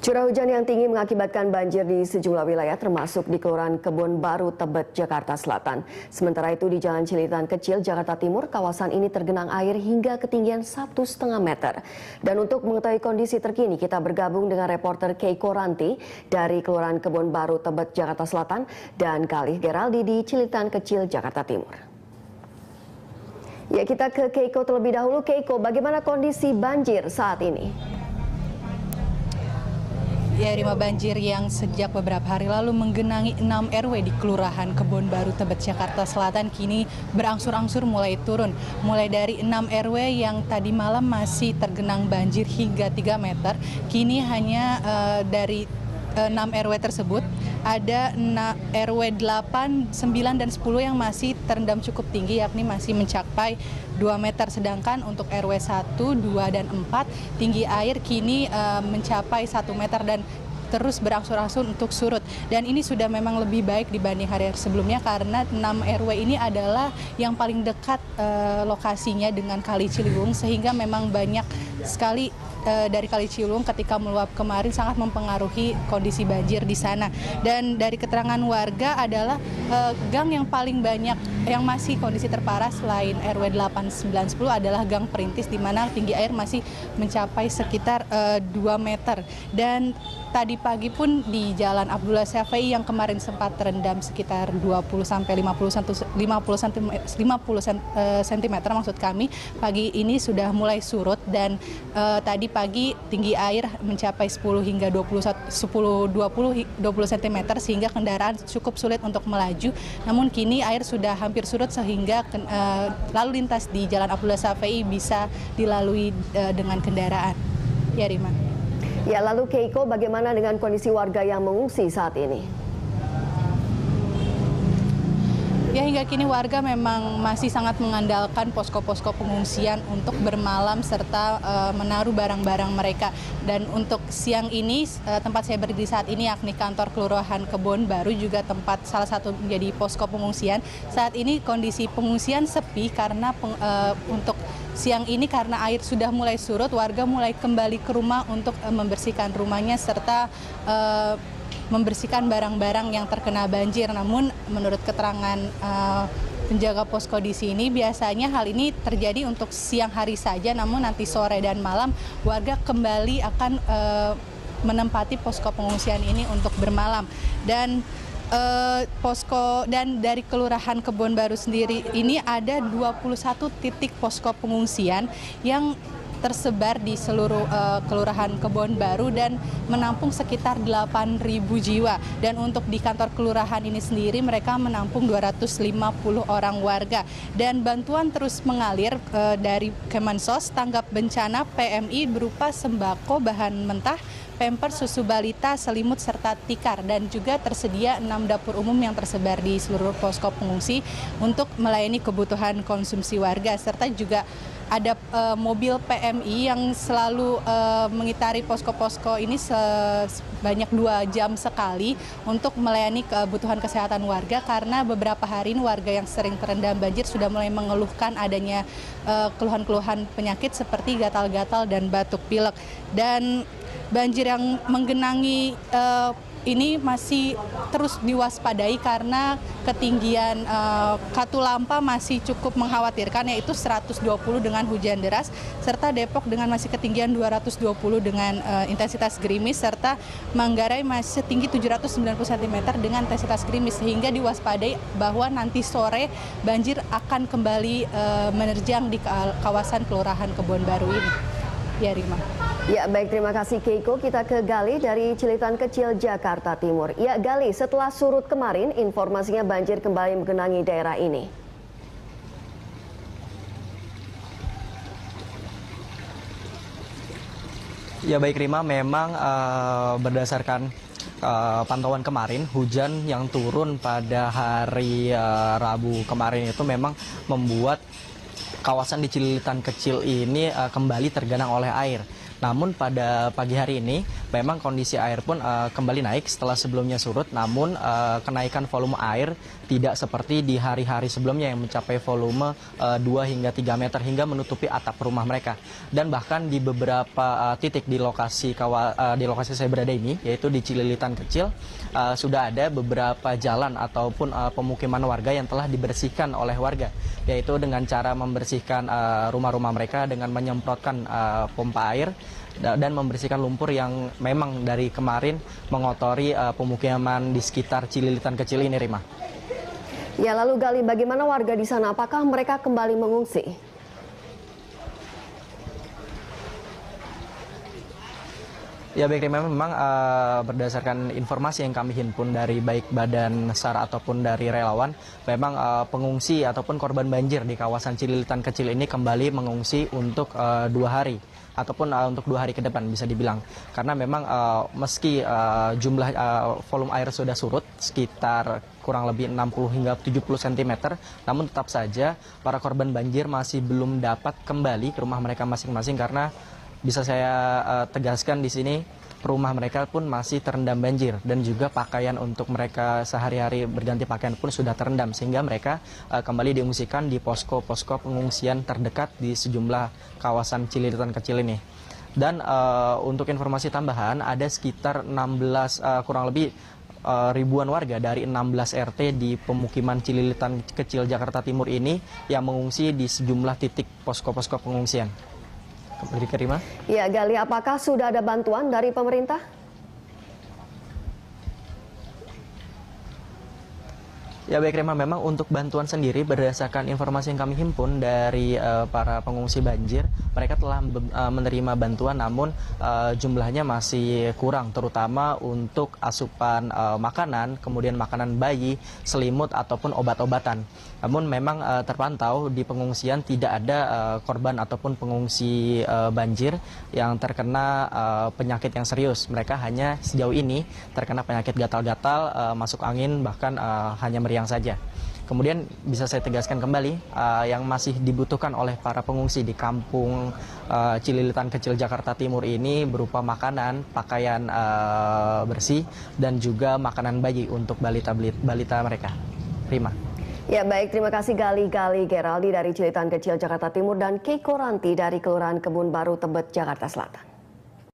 Curah hujan yang tinggi mengakibatkan banjir di sejumlah wilayah termasuk di Kelurahan Kebon Baru, Tebet, Jakarta Selatan. Sementara itu di Jalan Cilitan Kecil, Jakarta Timur, kawasan ini tergenang air hingga ketinggian 1,5 meter. Dan untuk mengetahui kondisi terkini, kita bergabung dengan reporter Keiko Ranti dari Kelurahan Kebon Baru, Tebet, Jakarta Selatan dan Galih Geraldi di Cilitan Kecil, Jakarta Timur. Ya, kita ke Keiko terlebih dahulu. Keiko, bagaimana kondisi banjir saat ini? Ya, Rima, banjir yang sejak beberapa hari lalu menggenangi 6 RW di Kelurahan Kebon Baru, Tebet, Jakarta Selatan kini berangsur-angsur mulai turun. Mulai dari 6 RW yang tadi malam masih tergenang banjir hingga 3 meter, kini hanya dari 6 RW tersebut ada RW 8, 9, dan 10 yang masih terendam cukup tinggi, yakni masih mencapai 2 meter. Sedangkan untuk RW 1, 2, dan 4 tinggi air kini mencapai 1 meter dan terus berangsur-angsur untuk surut. Dan ini sudah memang lebih baik dibanding hari sebelumnya karena 6 RW ini adalah yang paling dekat lokasinya dengan Kali Ciliwung, sehingga memang banyak sekali dari Kali Ciliwung ketika meluap kemarin sangat mempengaruhi kondisi banjir di sana. Dan dari keterangan warga adalah gang yang paling banyak yang masih kondisi terparah selain RW 8, 9, 10 adalah Gang Perintis, di mana tinggi air masih mencapai sekitar 2 meter. Dan tadi pagi pun di Jalan Abdullah Syafei yang kemarin sempat terendam sekitar 20 sampai 50 cm maksud kami, pagi ini sudah mulai surut dan tadi pagi tinggi air mencapai 10 hingga 20 cm sehingga kendaraan cukup sulit untuk melaju. Namun kini air sudah hampir surut sehingga lalu lintas di Jalan Abdullah Syafei bisa dilalui dengan kendaraan. Ya, Rima. Ya, lalu Keiko, bagaimana dengan kondisi warga yang mengungsi saat ini? Ya, hingga kini warga memang masih sangat mengandalkan posko-posko pengungsian untuk bermalam serta menaruh barang-barang mereka. Dan untuk siang ini, tempat saya berdiri saat ini yakni kantor Kelurahan Kebon Baru juga tempat salah satu menjadi posko pengungsian. Saat ini kondisi pengungsian sepi karena untuk siang ini karena air sudah mulai surut, warga mulai kembali ke rumah untuk membersihkan rumahnya serta membersihkan barang-barang yang terkena banjir. Namun menurut keterangan penjaga posko di sini, biasanya hal ini terjadi untuk siang hari saja, namun nanti sore dan malam warga kembali akan menempati posko pengungsian ini untuk bermalam. Dan posko dan dari Kelurahan Kebon Baru sendiri ini ada 21 titik posko pengungsian yang tersebar di seluruh Kelurahan Kebon Baru dan menampung sekitar 8.000 jiwa. Dan untuk di kantor kelurahan ini sendiri mereka menampung 250 orang warga. Dan bantuan terus mengalir dari Kemensos, tanggap bencana, PMI berupa sembako, bahan mentah, Pampers, susu balita, selimut, serta tikar. Dan juga tersedia 6 dapur umum yang tersebar di seluruh posko pengungsi untuk melayani kebutuhan konsumsi warga. Serta juga ada mobil PMI yang selalu mengitari posko-posko ini sebanyak 2 jam sekali untuk melayani kebutuhan kesehatan warga, karena beberapa hari ini warga yang sering terendam banjir sudah mulai mengeluhkan adanya keluhan-keluhan penyakit seperti gatal-gatal dan batuk pilek. Dan banjir yang menggenangi ini masih terus diwaspadai karena ketinggian Katulampa masih cukup mengkhawatirkan, yaitu 120 dengan hujan deras, serta Depok dengan masih ketinggian 220 dengan intensitas gerimis, serta Manggarai masih tinggi 790 cm dengan intensitas gerimis, sehingga diwaspadai bahwa nanti sore banjir akan kembali menerjang di kawasan Kelurahan Kebon Baru ini. Ya, Rima. Ya, baik, terima kasih Keiko. Kita ke Gali dari Cilitan Kecil, Jakarta Timur. Ya, Gali, setelah surut kemarin, informasinya banjir kembali menggenangi daerah ini. Ya, baik Rima, memang berdasarkan pantauan kemarin, hujan yang turun pada hari Rabu kemarin itu memang membuat kawasan di Cilitan Kecil ini kembali tergenang oleh air. Namun pada pagi hari ini memang kondisi air pun kembali naik setelah sebelumnya surut, namun kenaikan volume air tidak seperti di hari-hari sebelumnya yang mencapai volume 2 hingga 3 meter hingga menutupi atap rumah mereka. Dan bahkan di beberapa titik di lokasi saya berada ini, yaitu di Cililitan Kecil, sudah ada beberapa jalan ataupun pemukiman warga yang telah dibersihkan oleh warga, yaitu dengan cara membersihkan rumah-rumah mereka dengan menyemprotkan pompa air dan membersihkan lumpur yang memang dari kemarin mengotori pemukiman di sekitar Cililitan Kecil ini, Rima. Ya, lalu Gali, bagaimana warga di sana? Apakah mereka kembali mengungsi? Ya baik, Rima, memang berdasarkan informasi yang kami himpun dari baik Badan SAR ataupun dari relawan, memang pengungsi ataupun korban banjir di kawasan Cililitan Kecil ini kembali mengungsi untuk 2 hari. Ataupun untuk 2 hari ke depan bisa dibilang, karena memang meski jumlah volume air sudah surut sekitar kurang lebih 60 hingga 70 cm, namun tetap saja para korban banjir masih belum dapat kembali ke rumah mereka masing-masing, karena bisa saya tegaskan di sini rumah mereka pun masih terendam banjir dan juga pakaian untuk mereka sehari-hari berganti pakaian pun sudah terendam, sehingga mereka kembali diungsikan di posko-posko pengungsian terdekat di sejumlah kawasan Cililitan Kecil ini. Dan untuk informasi tambahan, ada sekitar 16 kurang lebih ribuan warga dari 16 RT di pemukiman Cililitan Kecil Jakarta Timur ini yang mengungsi di sejumlah titik posko-posko pengungsian. Kembali ke Rima. Ya, Gali, apakah sudah ada bantuan dari pemerintah? Ya baik, Rima, memang untuk bantuan sendiri berdasarkan informasi yang kami himpun dari para pengungsi banjir, mereka telah menerima bantuan, namun jumlahnya masih kurang, terutama untuk asupan makanan, kemudian makanan bayi, selimut ataupun obat-obatan. Namun memang terpantau di pengungsian tidak ada korban ataupun pengungsi banjir yang terkena penyakit yang serius. Mereka hanya sejauh ini terkena penyakit gatal-gatal, masuk angin, bahkan hanya meriang saja. Kemudian bisa saya tegaskan kembali, yang masih dibutuhkan oleh para pengungsi di kampung Cililitan Kecil Jakarta Timur ini berupa makanan, pakaian bersih, dan juga makanan bayi untuk balita mereka. Rima. Ya baik, terima kasih Gali Geraldi dari Cililitan Kecil Jakarta Timur dan Keiko Ranti dari Kelurahan Kebun Baru Tebet Jakarta Selatan.